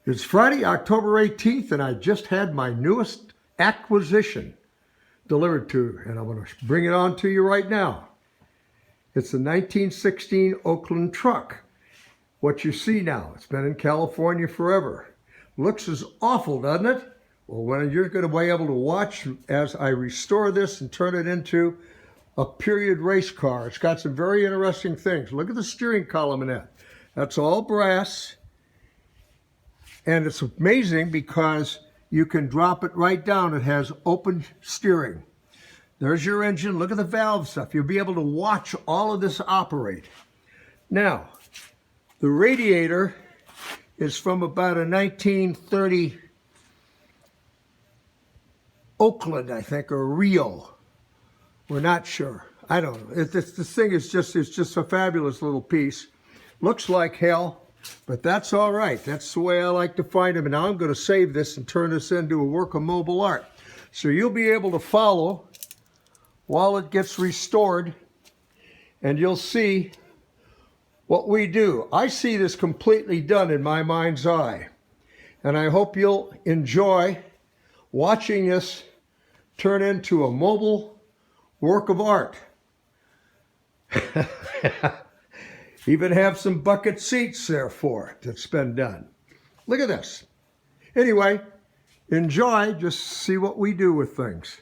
It's Friday, October 18th, and I just had my newest acquisition delivered to, and I'm going to bring it on to you right now. It's a 1916 Oakland truck. What you see now, it's been in California forever. Looks as awful, doesn't it? Well, when you're going to be able to watch as I restore this and turn it into a period race car. It's got some very interesting things. Look at the steering column in that. That's all brass. And it's amazing because you can drop it right down. It has open steering. There's your engine. Look at the valve stuff. You'll be able to watch all of this operate. Now, the radiator is from about a 1930 Oakland, I think, or REO. We're not sure. I don't know. This thing is just a fabulous little piece. Looks like hell. But that's all right. That's the way I like to find them. And now I'm going to save this and turn this into a work of mobile art. So you'll be able to follow while it gets restored. And you'll see what we do. I see this completely done in my mind's eye. And I hope you'll enjoy watching this turn into a mobile work of art. Even have some bucket seats there for it that's been done. Look at this. Anyway, enjoy, just see what we do with things.